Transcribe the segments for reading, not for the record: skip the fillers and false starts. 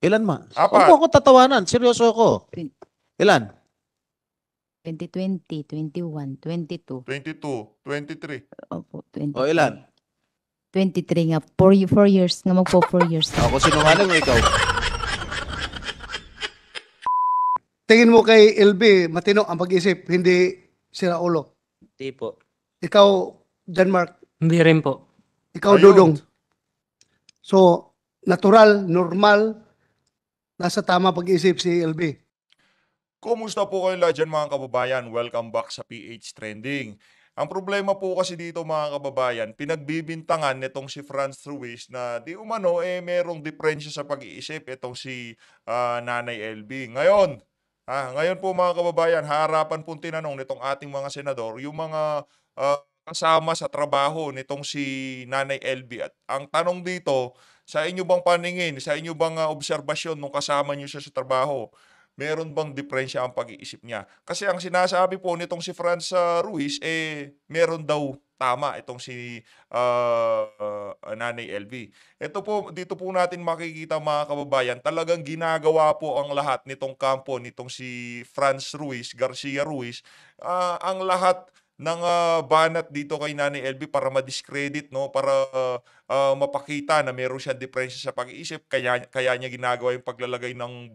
Ilan ma? Apat. Huwag mo ako tatawanan. Seryoso ako. Ilan? 2020, 21, 22. 22, 23. Opo, 23. O ilan? 23 nga. 4 years nga. Magpo 4 years. Ako sinungaling o ikaw? Tingin mo kay LB, matino ang pag-isip, hindi sira ulo. Hindi po. Ikaw, Denmark, Hindi rin po. ikaw, Ayun. Dudong. So, natural, normal, nasa tama pag-isip si LB. Kumusta po kayo lahat dyan mga kababayan? Welcome back sa PH Trending. Ang problema po kasi dito mga kababayan, pinagbibintangan nitong si Franz Ruiz na di umano merong diferensya sa pag-iisip itong si Nanay LB. Ngayon po mga kababayan, harapan po tinanong nitong ating mga senador yung mga kasama sa trabaho nitong si Nanay LB. At ang tanong dito, sa inyo bang paningin, sa inyo bang obserbasyon nung kasama nyo siya sa trabaho, meron bang diferensya ang pag-iisip niya? Kasi ang sinasabi po nitong si Franz Ruiz, meron daw tama itong si Nanay LV. Dito po natin makikita mga kababayan, talagang ginagawa po ang lahat nitong kampo, nitong si Franz Ruiz, Garcia Ruiz, ang lahat ng banat dito kay Nanay LV para ma-discredit, no? Para mapakita na meron siyang diferensya sa pag-iisip, kaya niya ginagawa yung paglalagay ng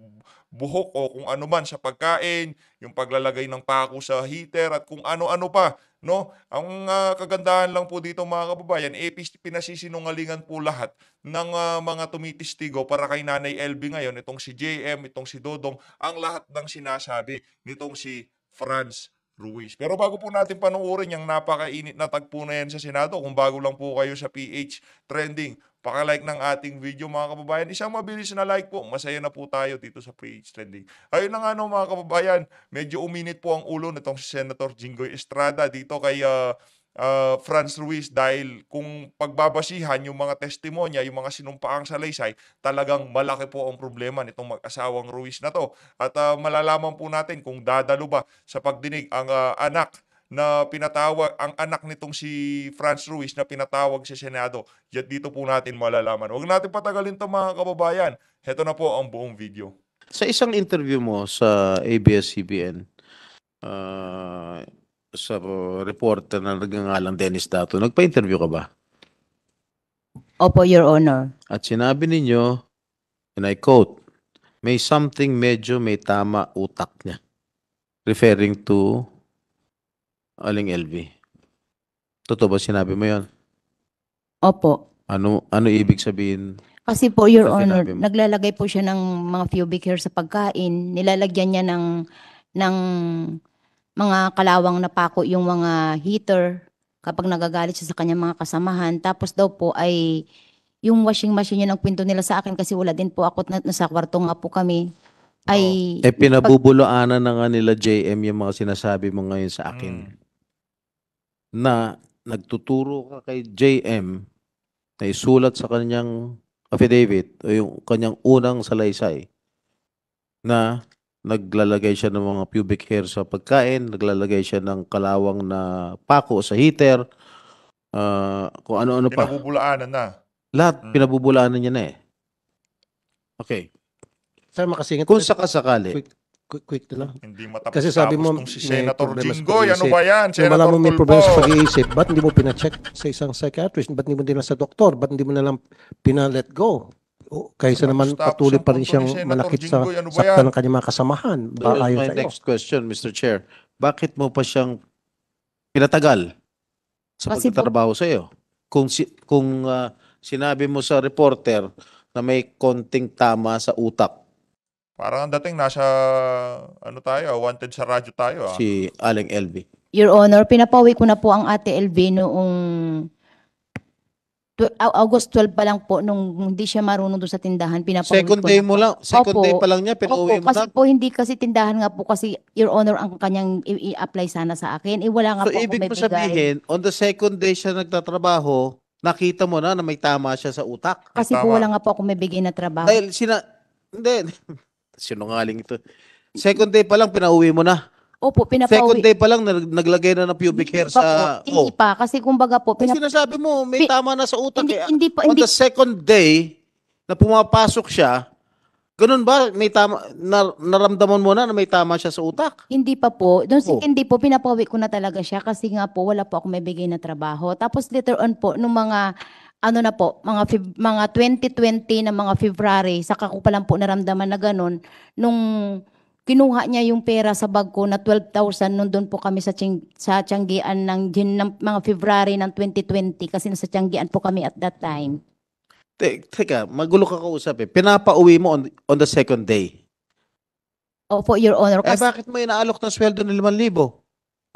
buhok o kung ano man sa pagkain, yung paglalagay ng pako sa heater at kung ano-ano pa, no? Ang kagandahan lang po dito mga kababayan, pinasisinungalingan po lahat ng mga tumitistigo para kay Nanay LV ngayon, itong si JM, itong si Dodong, ang lahat ng sinasabi nitong si Franz Ruiz. Pero bago po natin panuorin yung napakainit na tagpo na yan sa Senado, kung bago lang po kayo sa PH Trending, paka-like ng ating video mga kababayan. Isang mabilis na like po, masaya na po tayo dito sa PH Trending. Ayun na nga no mga kababayan, medyo uminit po ang ulo nitong si Senator Jinggoy Estrada dito kay Franz Ruiz dahil kung pagbabasihan yung mga testimonya, yung mga sinumpaang salaysay, talagang malaki po ang problema nitong mag-asawang Ruiz na to. At malalaman po natin kung dadalo ba sa pagdinig ang anak nitong si Franz Ruiz na pinatawag sa Senado. Yat dito po natin malalaman. Huwag natin patagalin to mga kababayan. Heto na po ang buong video. Sa isang interview mo sa ABS-CBN, sa reporter na nagngangalang Dennis Dato, nagpa-interview ka ba? Opo, Your Honor. At sinabi ninyo, and I quote, may something medyo may tama utak niya. Referring to Aling LV. Totoo ba sinabi mo yon? Opo. Ano ibig sabihin? Kasi po, Your Sa Honor, sinabi mo. naglalagay po siya ng mga pubic hair sa pagkain. Nilalagyan niya ng mga kalawang na pako yung mga heater kapag nagagalit siya sa kanyang mga kasamahan. Tapos daw po ay yung washing machine yun ang kwento nila sa akin kasi wala din po ako nasa kwarto nga po kami. Ay, Pinabubulaanan na nga nila JM yung mga sinasabi mo ngayon sa akin. Na nagtuturo ka kay JM na isulat sa kanyang affidavit o yung kanyang unang salaysay na naglalagay siya ng mga pubic hair sa pagkain, naglalagay siya ng kalawang na pako sa heater, kung ano-ano pa. Pinabubulaanan na. Lahat pinabubulaanan niya na eh. Okay. Sir, makasingit. Kung sakasakali, Quick na lang. Hindi matapos Kasi sabi mo, tong si may Senator problema sa Jinggoy. Ano pag-iisip. ba yan? Kung Senator wala mo may problema sa Tulfo. pag-iisip, ba't hindi mo pina-check sa isang psychiatrist? Ba't hindi mo dinala sa doktor? Ba't hindi mo nalang pina-let go? Kaysa naman Tapos patuloy pa rin ang punto siyang ni Senator manakit sa Jinggoy, ano ba sakta yan? ng kanyang mga kasamahan. here's Ayon my sa iyo. next question, Mr. Chair. Bakit mo pa siyang pinatagal sa Kasi po- pagtatrabaho sa iyo? Kung sinabi mo sa reporter na may konting tama sa utak Parang ang dating nasa, wanted sa radyo tayo. si Aling LV. Your Honor, pinapawi ko na po ang Ate LV noong August 12 pa lang po nung hindi siya marunong doon sa tindahan. Pinapawi Second ko day na mo po. lang, second Opo. day pa lang niya, pinauwi Opo, mo kasi na. po hindi kasi tindahan nga po kasi Your Honor ang kanyang i-apply sana sa akin. Wala nga So, po ako ibig may mo bigay. sabihin, on the second day siya nagtatrabaho, nakita mo na may tama siya sa utak. Kasi Tama. po wala nga po ako may bigay na trabaho. Dahil hindi, sinungaling ito. Second day pa lang, pinauwi mo na. Opo, Second pinapauwi. day pa lang, naglagay na ng pubic hair sa... Hindi pa, kasi kumbaga po, Ay, sinasabi mo, may tama na sa utak. hindi, eh. hindi pa, On hindi, the second day, na pumapasok siya, Ganun ba? May tama, naramdaman mo na may tama siya sa utak? Hindi pa po. Doon Oh. hindi po, pinapauwi ko na talaga siya kasi nga po, wala po ako may bigay na trabaho. Tapos later on po, nung mga, ano na po, mga 2020 na mga February, saka ko pa lang po naramdaman na ganun, nung kinuha niya yung pera sa bag ko na 12,000, nung doon po kami sa Tianggian ng mga February ng 2020 kasi nasa Tianggian po kami at that time. Teka, magulo ka kausap eh. Pinapauwi mo on the second day. Opo, Your Honor. Eh Kasi bakit mo inaalok ng sweldo ng 5,000?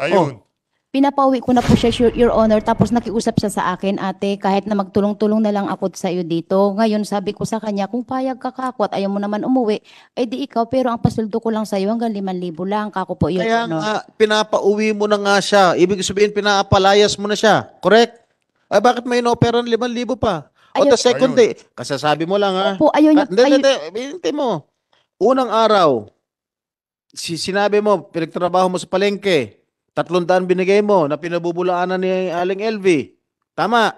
Ayun. pinapauwi ko na po siya, Your Honor, tapos nakiusap siya sa akin, ate, kahit na magtulong-tulong na lang ako sa iyo dito. Ngayon, sabi ko sa kanya, kung payag ka kako at ayaw mo naman umuwi, ay di ikaw, pero ang pasweldo ko lang sa iyo hanggang 5,000 lang, kako po, Your Kaya Honor. nga, pinapauwi mo na nga siya. Ibig sabihin, pinaapalayas mo na siya. Correct? Ay bakit may inopera ng 5,000 pa? On the second day. Kasasabi mo lang ha. Po, ayaw niya, Hindi mo. Unang araw, sinabi mo, pinagtrabaho mo sa palengke, 300 binigay mo na pinabubulaanan ni Aling LV. Tama.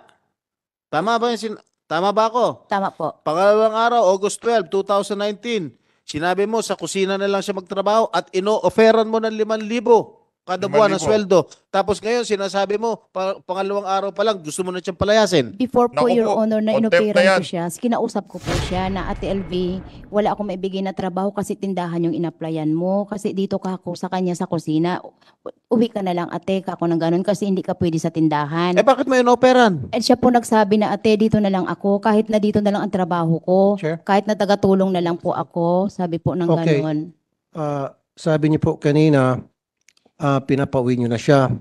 Tama ba tama ba ako? tama po. Pangalawang araw, August 12, 2019, sinabi mo sa kusina na lang siya magtrabaho at ino-offeran mo ng 5,000 kada buwan ng 5,000. sweldo. Tapos ngayon, sinasabi mo, pangalawang araw pa lang, gusto mo na siyang palayasin. Before po, Naku Your po, Honor, na contempt na inoperan yan. ko siya, kinausap ko po siya na, Ate LV, wala akong maibigay na trabaho kasi tindahan yung inaplayan mo. Kasi dito ka ako sa kanya sa kusina. Uwi ka na lang, ate, kako ng ganun kasi hindi ka pwede sa tindahan. Eh bakit mo ino-offeran? At siya po nagsabi na, ate, dito na lang ako, kahit na dito na lang ang trabaho ko, Sure. kahit na tagatulong na lang po ako, sabi po ng Okay. ganun. Sabi niyo po kanina, pinapauwi niyo na siya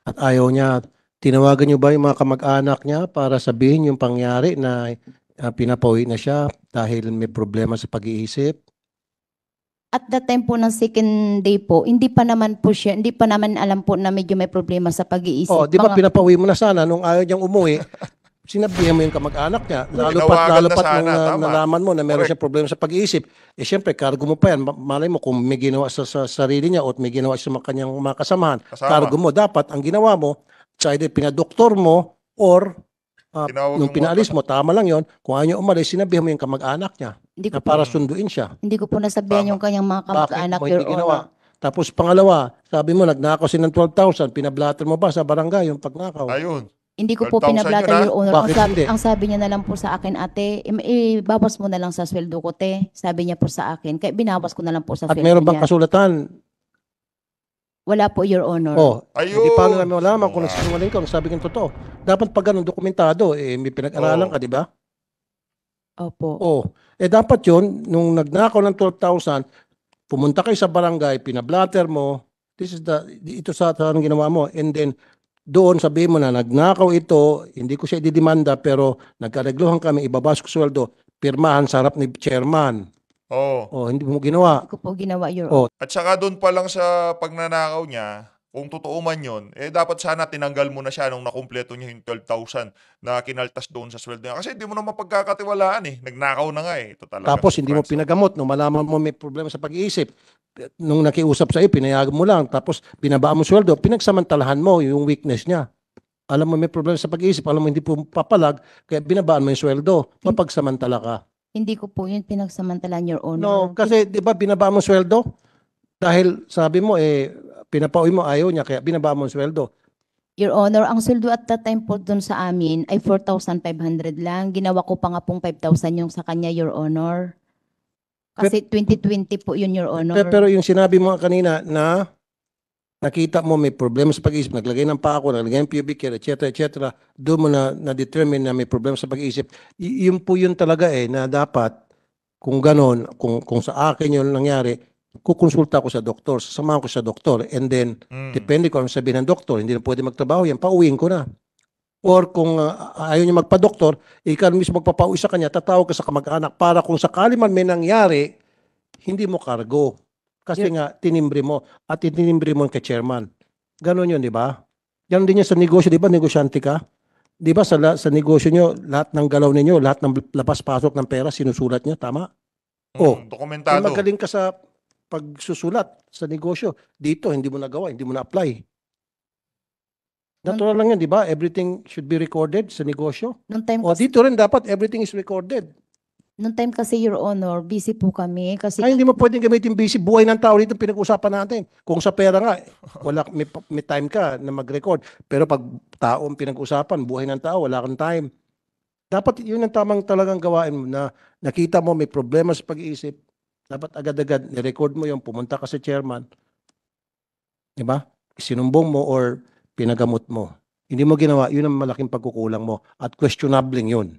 at ayaw niya. Tinawagan niyo ba yung mga kamag-anak niya para sabihin yung pangyari na pinapauwi na siya dahil may problema sa pag-iisip? At that time po ng second day po, hindi pa naman alam po na medyo may problema sa pag-iisip. Oh, di ba Mga- pinapauwi mo na sana nung ayaw niyang umuwi? Sinabihan mo yung kamag-anak niya. Lalo Tinawagan na pat sana, nung tama. nalaman mo na meron Correct. siyang problema sa pag-iisip. Eh siyempre, cargo mo pa yan. Malay mo kung may ginawa sa sarili niya o may ginawa sa kanyang mga kasamahan. Kasama. Cargo mo. Dapat, ang ginawa mo, sa either pinadoktor mo or Tinawag nung mo pinaalis mo, tama lang yon. Kung ayaw niya umalis, sinabihan mo yung kamag-anak niya Hindi na ko po, para sunduin siya. hindi ko po nasabihan Tama. yung kanyang mga Bakit kamag-anak, mo Your hindi ginawa? Honor. Tapos pangalawa, sabi mo, nagnakaw siya ng 12,000, pinablatter mo ba sa barangay yung pagnakaw? Ayun. Hindi ko po 12,000 pinablata, yun, Your Honor. Bakit hindi? Ang sabi niya na lang po sa akin, ate, ibawas mo na lang sa sweldo ko, te. Sabi niya po sa akin. Kaya binawas ko na lang po sa At sweldo meron bang niya. kasulatan? Wala po, Your Honor. Oh, Ayun. hindi paano namin malaman kung Wow. nagsinungaling ka, kung sabi kang totoo. Dapat pag ganun dokumentado, may pinag-aralan Oo. ka, di ba? Opo. Oh, dapat yun, nung nagnakaw ng 12,000, pumunta kayo sa barangay, pinablatter mo, ito sa anong ginawa mo, and then doon sabihin mo na nagnakaw ito, hindi ko siya ididimanda, pero nagkaregluhan kami, ibabas ko sweldo, pirmahan sa harap ni chairman. Oo. Oh, hindi mo ginawa. Hindi ko po ginawa, Your Oh. Honor. At saka doon pa lang sa pagnanakaw niya, kung totoo man yun, dapat sana tinanggal mo na siya nung nakumpleto niya yung 12,000 na kinaltas doon sa sweldo niya. Kasi hindi mo naman pagkakatiwalaan Nagnakaw na nga Ito talaga. Tapos hindi mo pinagamot, nung malaman mo may problema sa pag-iisip, nung nakiusap sa iyo, pinayagan mo lang, tapos binabaan mo sweldo, pinagsamantalahan mo yung weakness niya. Alam mo may problema sa pag-iisip, alam mo hindi po papalag, kaya binabaan mo yung sweldo, mapagsamantala ka. Hindi ko po yun pinagsamantalan, Your Honor. No, kasi di ba binabaan mo sweldo? Dahil sabi mo, pinapauwi mo, ayaw niya, kaya binabaan mo yung sweldo. Your Honor, ang sweldo at that time po dun sa amin ay 4,500 lang. Ginawa ko pa nga pong 5,000 yung sa kanya, Your Honor. Kasi 2020 po yun, Your Honor. Pero yung sinabi mo kanina na nakita mo may problema sa pag-iisip, naglagay ng pako, naglagay ng pubic hair, etc., doon mo na-determine na may problema sa pag-iisip. Yun po yun talaga na dapat, kung ganon, kung sa akin yun nangyari, kukonsulta ko sa doktor, sasamahan ko sa doktor, and then, depende kung ano sabihin ng doktor, hindi na pwede magtrabaho yan, pauwiin ko na. Or kung ayaw niya magpa-doktor, ikaw mismo magpapauwi sa kanya, tatawag ka sa kamag-anak para kung sakali man may nangyari, hindi mo kargo. Kasi nga, tinimbre mo at itinimbre mo kay chairman. Ganon yun, di ba? Ganon din yan sa negosyo, di ba? Negosyante ka. Di ba sa negosyo nyo, lahat ng galaw ninyo, lahat ng labas-pasok ng pera, sinusulat nyo, tama? Kung Dokumentado. magaling ka sa pagsusulat sa negosyo, dito, hindi mo nagawa, hindi mo na-apply. Natural lang yan, di ba? Everything should be recorded sa negosyo. Nung time O kasi, dito rin dapat everything is recorded. Noong time kasi, Your Honor, busy po kami kasi Ay, hindi mo pwedeng gamitin busy. Buhay ng tao dito pinag-usapan natin. Kung sa pera nga, wala, may time ka na mag-record. Pero pag tao ang pinag-usapan, buhay ng tao, wala kang time. Dapat yun ang tamang talagang gawain mo na nakita mo may problema sa pag-iisip. Dapat agad-agad, ni-record mo yung pumunta ka sa chairman. Diba? Sinumbong mo or pinagamot mo. Hindi mo ginawa, yun ang malaking pagkukulang mo. At questionable yun.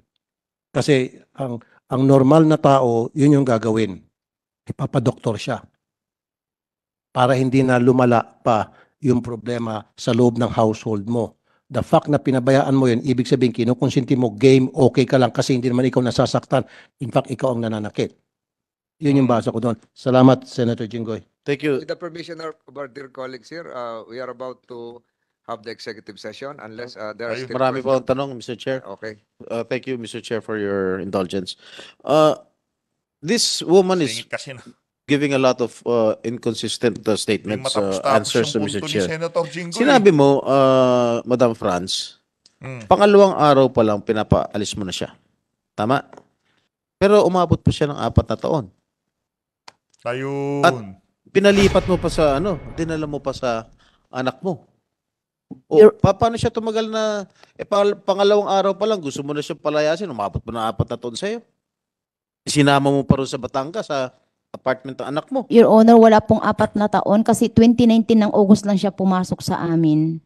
Kasi ang normal na tao, yun yung gagawin. Ipapadoktor siya. Para hindi na lumala pa yung problema sa loob ng household mo. The fact na pinabayaan mo yun, ibig sabihin, kinukonsinti mo, game, okay ka lang kasi hindi naman ikaw nasasaktan. In fact, ikaw ang nananakit. Yun yung basa ko doon. Salamat, Senator Jinggoy. Thank you. With the permission of our dear colleagues here, we are about to have the executive session unless there are still Marami po ang questions. tanong, Mr. Chair. Okay. Thank you, Mr. Chair, for your indulgence. This woman is Singit kasi na. giving a lot of inconsistent Hindi statements, matapos-tapos answers to yung Mr. punto ni Chair. Senator Jinggoy. Sinabi mo, Madam Franz, pangalawang araw pa lang pinapaalis mo na siya. Tama? Pero umabot pa siya ng 4 na taon. Ayun. At pinalipat mo pa sa dinala mo pa sa anak mo. O, Your- paano siya tumagal na, pangalawang araw pa lang, gusto mo na siya palayasin, umabot pa ng 4 na taon sa'yo. Sinama mo pa rin sa Batangas, sa apartment ng anak mo. Your Honor, wala pong 4 na taon kasi 2019 ng August lang siya pumasok sa amin.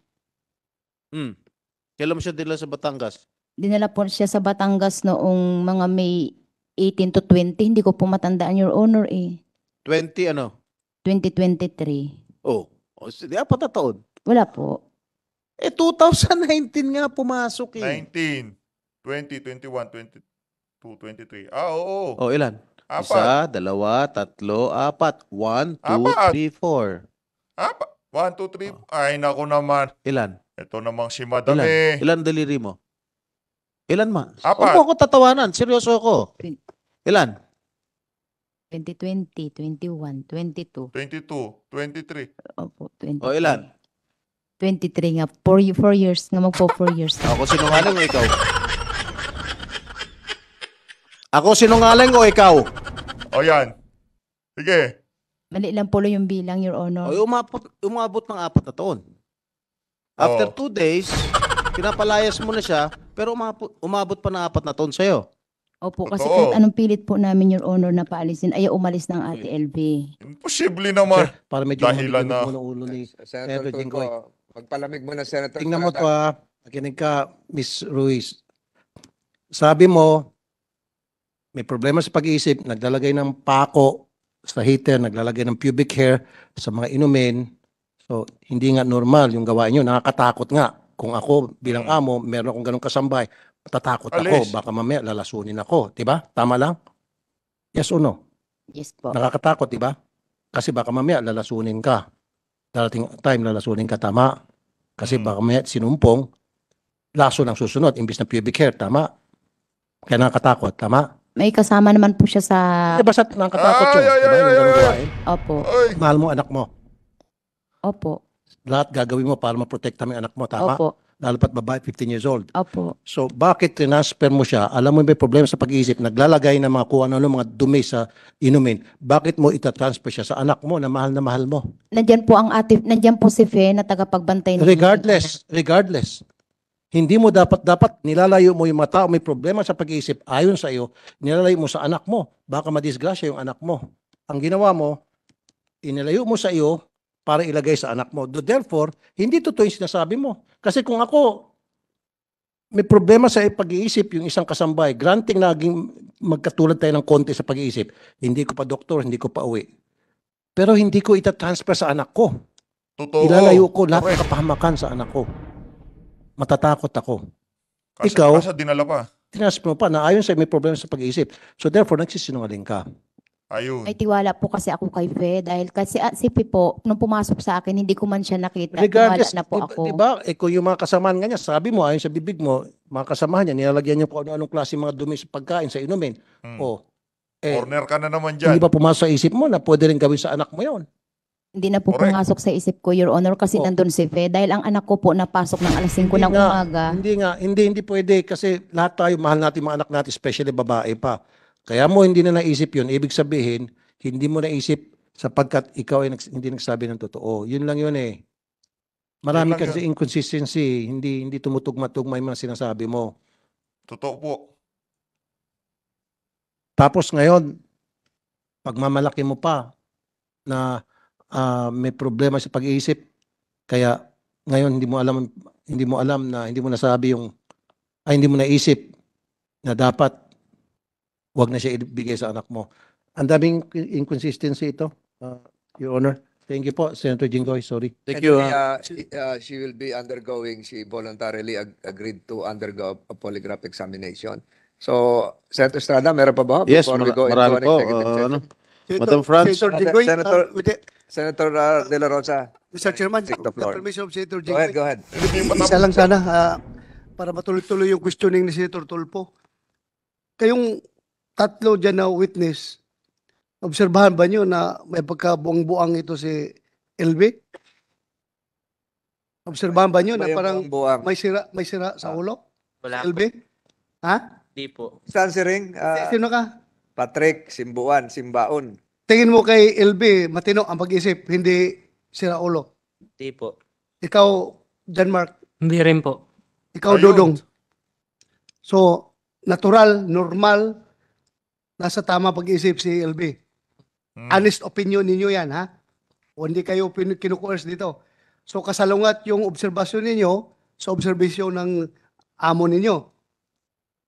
Kailan mo siya dila sa Batangas? Dinala po siya sa Batangas noong mga May 18 to 20. Hindi ko po matandaan, Your Honor, 20 2023. Oh, di 4 na taon. Wala po. 2019 nga pumasok 19, 20, 21, 22, 23. Oo. Oh, ilan? 4. 1, 2, 3, 4. 1, 2, 3, 4. 1, 2, 3. Ay, naku naman. Ilan? Ito namang si Madam Ilan? eh. Ilan daliri mo? Ilan ma? 4. Huwag mo ako tatawanan. Seryoso ako. Ilan? 2020, 21, 22. 22, 23. Opo, 23. O ilan? 23 nga. 4 years nga. Magpo 4 years. Ako sinungaling o ikaw? Ako sinungaling o ikaw? O yan. Sige. Mali lang po yung bilang, Your Honor. O umabot ng 4 na taon. After 2 days, pinapalayas mo na siya, pero umabot pa ng 4 na taon sa'yo. Opo, kasi Totoo. kahit anong pilit po namin, Your Honor, na paalisin, ayaw umalis ng Ate LV. Imposible naman. Para medyo Dahilan mabigat na. mo ng ulo ni Senator Jinggoy. Tulfo, magpalamig mo na, Senator. Tingnan mo Estrada. to Nakinig ka, Miss Ruiz. Sabi mo, may problema sa pag-iisip, naglalagay ng pako sa heater, naglalagay ng pubic hair sa mga inumin. So, hindi nga normal yung gawain nyo. Nakakatakot nga. Kung ako bilang amo, meron akong ganong kasambay, matatakot ako. Alis. Baka mamaya lalasunin ako. Diba? Tama lang? Yes or no? Yes po. Nakakatakot, diba? Kasi baka mamaya lalasunin ka. Darating time lalasunin ka, tama? Kasi baka mamaya sinumpong, laso ng susunod, imbis na pubic hair, tama? Kaya nakakatakot, tama? May kasama naman po siya sa... Diba sa nakakatakot yun? Ay, ay, Diba ay, yung ay, ganung ay. gawain? Opo. Ay. Mahal mo anak mo. Opo. Lahat gagawin mo para maprotekta mo yung anak mo, tama? Opo. Lalo pat babae, 15 years old. Opo. So, bakit tinasper mo siya? Alam mo may problema sa pag-iisip, naglalagay ng mga kung ano, mga dumi sa inumin. Bakit mo itatransfer siya sa anak mo na mahal mo? Nandiyan po si Fe na tagapagbantay ng... Regardless. Hindi mo dapat nilalayo mo yung mga tao may problema sa pag-iisip ayon sa iyo, nilalayo mo sa anak mo. Baka madisgrasya yung anak mo. Ang ginawa mo, inilayo mo sa iyo para ilagay sa anak mo. Therefore, hindi totoo yung sinasabi mo. Kasi kung ako may problema sa pag-iisip yung isang kasambay, granting naging magkatulad tayo ng konti sa pag-iisip, hindi ko pa doktor, hindi ko pa uwi. Pero hindi ko itatransfer sa anak ko. Totoo. Ilalayo ko lahat ng Correct. kapahamakan sa anak ko. Matatakot ako. Kasi, Ikaw- Kasi dinala pa. Tinasper mo pa na ayon sa may problema sa pag-iisip. So therefore, nagsisinungaling ka. Ayun. May tiwala po kasi ako kay Fe dahil kasi si Fe po, nung pumasok sa akin, hindi ko man siya nakita. Tiwala Regardless, na po ako. diba, kung yung mga kasamahan nga niya, sabi mo, ayon sa bibig mo, mga kasamahan niya, nilalagyan niyo kung anong klase mga dumi sa pagkain, sa inumin. O, Corner ka na naman hindi dyan. ba pumasok sa isip mo na pwede rin gawin sa anak mo yon? Hindi na po Correct. pumasok sa isip ko, Your Honor, kasi Oh. nandun si Fe. Dahil ang anak ko po napasok ng alas 5 ng umaga. Hindi pwede kasi lahat tayo, mahal natin mga anak natin, especially babae pa. Kaya mo hindi na naisip yun, ibig sabihin, hindi mo naisip sapagkat ikaw ay hindi nagsabi ng totoo. Yun lang yun eh. Marami Yun lang kasi inconsistency, hindi tumutugma-tugma yung mga sinasabi mo. Totoo po. Tapos ngayon, pagmamalaki mo pa na may problema sa pag-iisip, kaya ngayon hindi mo nasabi hindi mo naisip na dapat wag na siya ibigay sa anak mo. Ang daming inconsistency ito, Your Honor. Thank you po, Senator Jinggoy. Sorry. Thank you. She will be undergoing, she voluntarily agreed to undergo a polygraph examination. So, Senator Estrada, meron pa ba? Yes, Before we go into marami an po. executive session? Madam Franz. Senator Jinggoy, Senator with the- Senator De La Rosa, Mr. Chairman, take the with the floor. permission of Senator Go ahead, Jinggoy. go ahead. Isa lang sana, para matuloy-tuloy yung questioning ni Senator Tulfo. Kayong tatlo dyan na witness, obserbahan ba nyo na may pagkabuang-buang ito si LV? Obserbahan ba nyo na parang buang. may sira sa ulo? Wala LV? po. Ha? Di po. Saan si Ring? Sino ka? Patrick, Simbuan, Simbaon. Tingin mo kay LV, matino ang pag-isip, hindi sira ulo. Di po. Ikaw, John Mark, Hindi rin po. ikaw, Ayun. Dodong. So, natural, normal, nasa tama pag-isip si LV. Honest opinion ninyo yan, ha? O hindi kayo kinukuers dito. So, kasalungat yung obserbasyon ninyo sa obserbasyon ng amo ninyo.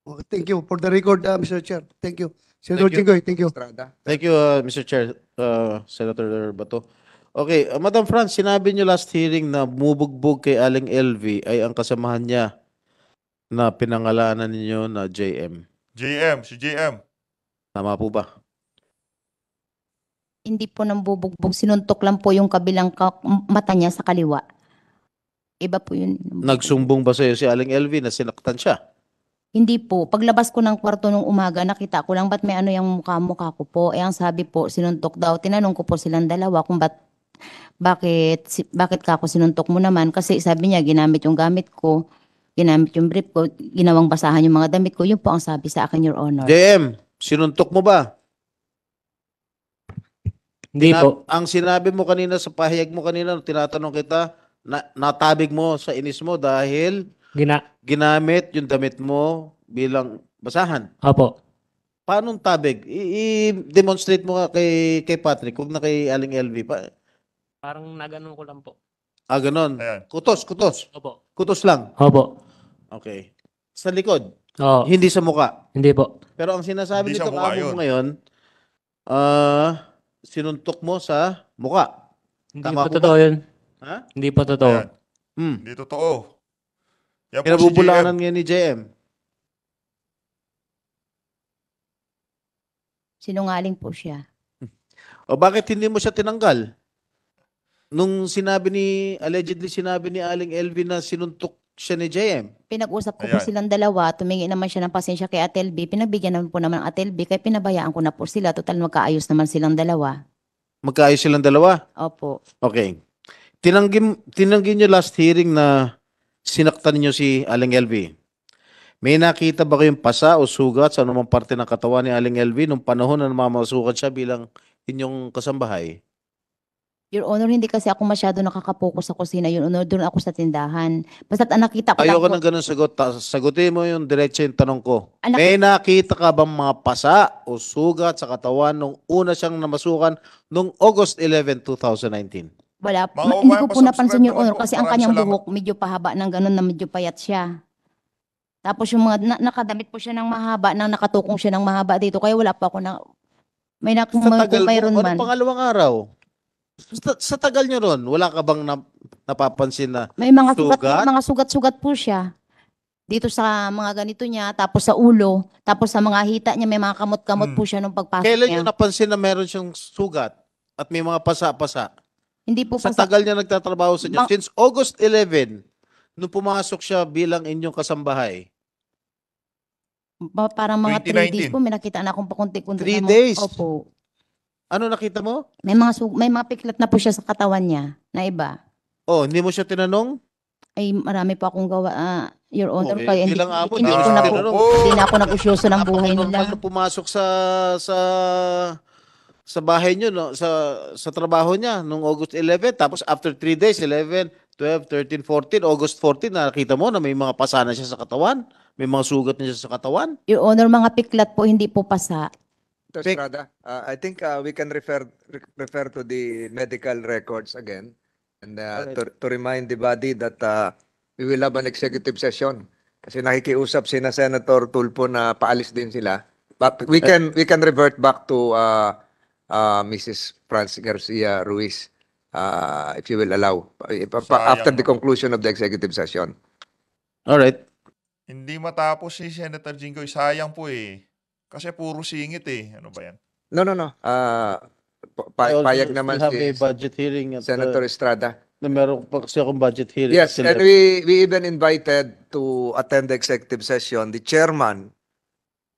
Oh, thank you. For the record, Mr. Chair. Thank you. Senator Thank you. Jinggoy, thank you. Estrada. Thank you, Mr. Chair, Senator Bato. Okay, Madam Franz, sinabi niyo last hearing na bumubugbog kay Aling LV ay ang kasamahan niya na pinangalanan ninyo na JM. Si JM. Tama po ba? Hindi po nang bubugbog, sinuntok lang po yung kabilang mata niya sa kaliwa. Iba po yun. Nagsumbong ba sa'yo si Aling LV na sinaktan siya? Hindi po. Paglabas ko ng kwarto nung umaga, nakita ko lang ba't may ano yung mukha ko po. Eh ang sabi po, sinuntok daw. Tinanong ko po silang dalawa kung bakit ka ako sinuntok mo naman. Kasi sabi niya, ginamit yung gamit ko, ginamit yung brief ko, ginawang basahan yung mga damit ko. Yun po ang sabi sa akin, Your Honor. JM, sinuntok mo ba? Hindi po. Ang sinabi mo kanina sa pahayag mo kanina, nung tinatanong kita, natabig mo sa inis mo dahil ginamit yung damit mo bilang basahan. Opo. Paano tabig? I-demonstrate mo nga kay Patrick, huwag na kay Aling LV. Parang naganon ko lang po. Ganon. Ayan. Kutos. Opo. Kutos lang. Opo. Okay. Sa likod, Oo. hindi sa muka. Hindi po. Pero ang sinasabi Hindi sa nito mukha kamo yun. mo ngayon, sinuntok mo sa muka. Hindi Tama po po totoo yun. Ha? Hindi po totoo. Ayan. Hindi totoo. Yan po si Pinabubulanan JM. nga ni JM. Sinungaling po siya. O bakit hindi mo siya tinanggal? Nung allegedly sinabi ni Aling LV na sinuntok siya ni JM. Pinag-usap ko po Ayan. silang dalawa, tumingin naman siya ng pasensya kay Ate LB, pinagbigyan naman po naman ang Ate LB, kaya pinabayaan ko na po sila, total magkaayos naman silang dalawa. Magkaayos silang dalawa? Opo. Okay. Tinanggi niyo last hearing na sinaktan niyo si Aling LV. May nakita ba kayong pasa o sugat sa anumang parte ng katawan ni Aling LV nung panahon na namamasukan siya bilang inyong kasambahay? Your Honor, hindi kasi ako masyado nakakapokus sa kusina. Your Honor, doon ako sa tindahan. Basta't ang nakita ko Ayoko lang ng ganun sagot. Sagutin mo yung diretso yung tanong ko. Anak- May nakita ka bang mga pasa o sugat sa katawan nung una siyang namasukan nung August 11, 2019? wala. Mga Hindi ko kababayan, po napansin, Your pasubscribe Honor, naman po. kasi ang Maraming kanyang salamat. buhok medyo pahaba ng ganun na medyo payat siya. Tapos yung mga nakadamit po siya ng mahaba, nang nakatukong siya ng mahaba dito. Kaya wala pa ako na, may Sa kung tagal mayroon mo, man. ano pangalawang araw? Sa tagal niyo ron, wala ka bang napapansin na May mga sugat, Sugat? mga sugat-sugat po siya. Dito sa mga ganito niya, tapos sa ulo, tapos sa mga hita niya, may mga kamot-kamot po siya nung pagpasok kailan niya. niyo napansin na meron siyang sugat at may mga pasa-pasa? Hindi po Sa pa tagal niya nagtatrabaho sa inyo, Ma- since August 11, nung pumasok siya bilang inyong kasambahay. parang mga 3 days 2019. po, may nakita na akong pakunti-kunti. 3 na mga- days? Opo. Ano nakita mo? May mga piklat na po siya sa katawan niya na iba. Oh, hindi mo siya tinanong? Ay, marami po akong gawa. Your Honor, Okay, kaya hindi, bilang amo, hindi, di ko naman na po, tinanong. hindi na ako nag-usyoso ng buhay Napaka-normal nila. na pumasok sa bahay nyo, no? Sa trabaho niya nung August 11, tapos after 3 days, 11, 12, 13, 14, August 14, nakita mo na may mga pasa na siya sa katawan, may mga sugat na siya sa katawan. Your Honor, mga piklat po, hindi po pasa. Dr. Pick. Estrada, I think we can refer to the medical records again and to remind the body that we will have an executive session kasi nakikiusap sina Senator Tulfo na paalis din sila. But we can revert back to Mrs. Franz Garcia Ruiz if you will allow after the Sayang conclusion of the executive session. All right. Hindi matapos si Senator Jinggoy. Sayang po eh. Kasi puro singit eh. Ano ba yan? No. I also Payag naman still have a si budget hearing at Senator Estrada. na meron pa kasi akong budget hearing. Yes, Still and have- we even invited to attend the executive session the chairman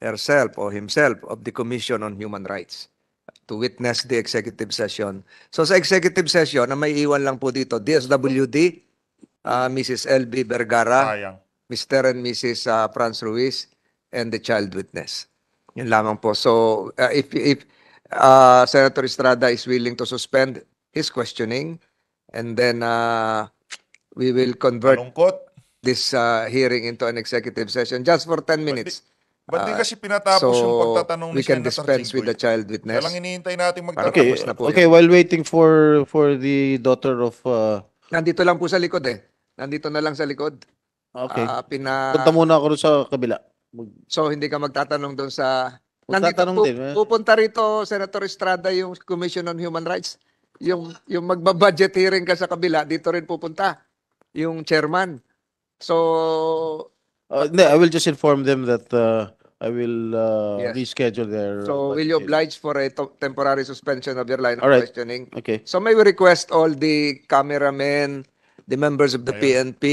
herself or himself of the Commission on Human Rights to witness the executive session. So sa executive session, na may iwan lang po dito, DSWD, Mrs. LB Vergara, Sayang. Mr. and Mrs. Franz Ruiz, and the child witness. Yun lamang po. So if Senator Estrada is willing to suspend his questioning, and then we will convert Malungkot. this hearing into an executive session just for 10 minutes. Ba't di kasi pinatapos yung pagtatanong we ni can Senator dispense with Jinggoy? the child witness. Kaya lang hinihintay natin magtatanong. Okay, Tapos na po okay, while waiting for the daughter of Nandito lang po sa likod eh. Nandito na lang sa likod. okay. Ah, Punta muna ako doon sa kabila. So hindi ka magtatanong doon sa... Magtatanong din, eh. Pupunta rito, Senator Estrada, yung Commission on Human Rights. Yung magbabudget hearing ka sa kabila, dito rin pupunta. Yung chairman. So, No, I will just inform them that I will Yes. reschedule their will budget you hearing. oblige for a temporary suspension of your line of All right. questioning? Okay. So may we request all the cameramen, the members of the Ayun. PNP,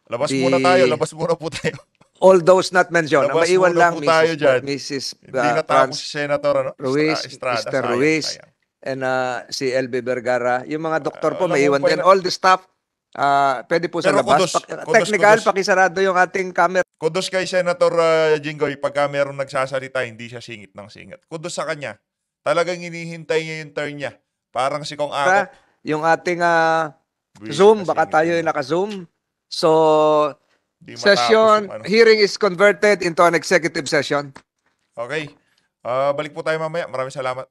Labas the- muna tayo. Labas muna po tayo. all those not mentioned. Ang Labas maiwan muna lang po tayo dyan. Mrs. Hindi natapos Franz si Senator Ruiz, Estrada. Mr. Sayang, Ruiz. sayang. and si LB Vergara. Yung mga doktor po alam mo maiwan pa din. na- All the staff, pwede po sa Pero labas. kudos, Technical, kudos. pakisarado yung ating camera. Kudos kay Senator Jinggoy pagka meron nagsasalita, hindi siya singit ng singit. Kudos sa kanya. Talagang hinihintay niya yung turn niya. Parang si Kong Ako. Yung ating Buwisit Zoom, na baka singit tayo niya. yung naka-Zoom. So, Di matapos session, yung ano. hearing is converted into an executive session. Okay. Balik po tayo mamaya. Maraming salamat.